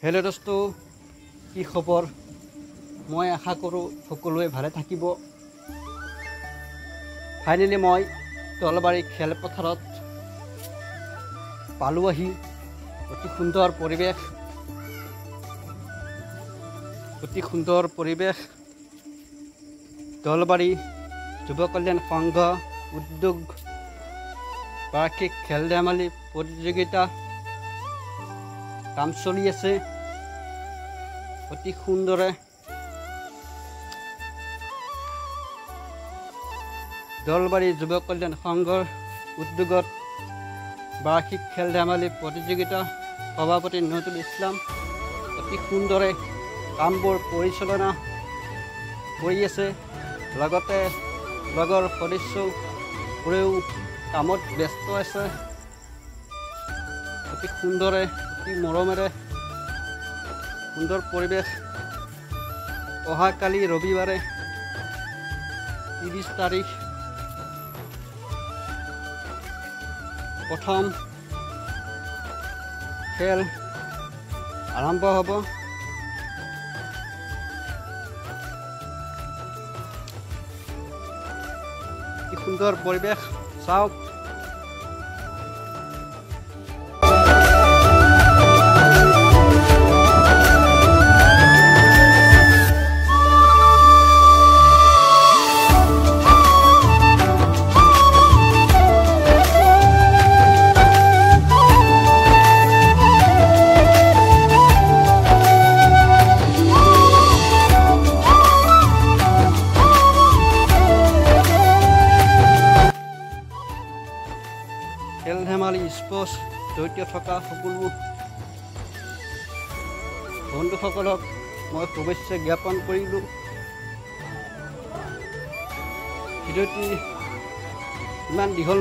Hello दोस्तों की खबर मैं आशा करूँ सकलोए भाले থাকিব। फाइनेली मैं तलबारी खेलपथारत पालोहि। अति सुंदर परिवेश तलबारी युव कल्याण संघ उद्योग वार्षिक खेल धেমালি प्रतियोगिता काम चलि आछे। अति सुंदरे दलबारी युव कल्याण संघर उद्योगत वार्षिक खेल धেমালি प्रतियोगिता सभापति नजरुल इस्लाम अति सुंदरे कामবোৰ परिचालना কৰি আছে। লগতে লগৰ সদস্যবোৰেও কামত ব্যস্ত আছে। অতি সুন্দৰে অতি মৰমেৰে সুন্দৰ পৰিৱেশ। অহাকালি ৰবিবাৰে 30 তাৰিখ প্ৰথম খেল আৰম্ভ হ'ব। কি সুন্দৰ পৰিৱেশ চাওক। खेल ধেমালি স্পোৰ্টস জড়িত থকা সকলো বন্ধুসকলক মই শুভেচ্ছা জ্ঞাপন কৰিলোঁ। ভিডিঅ'টি ইমান দীঘল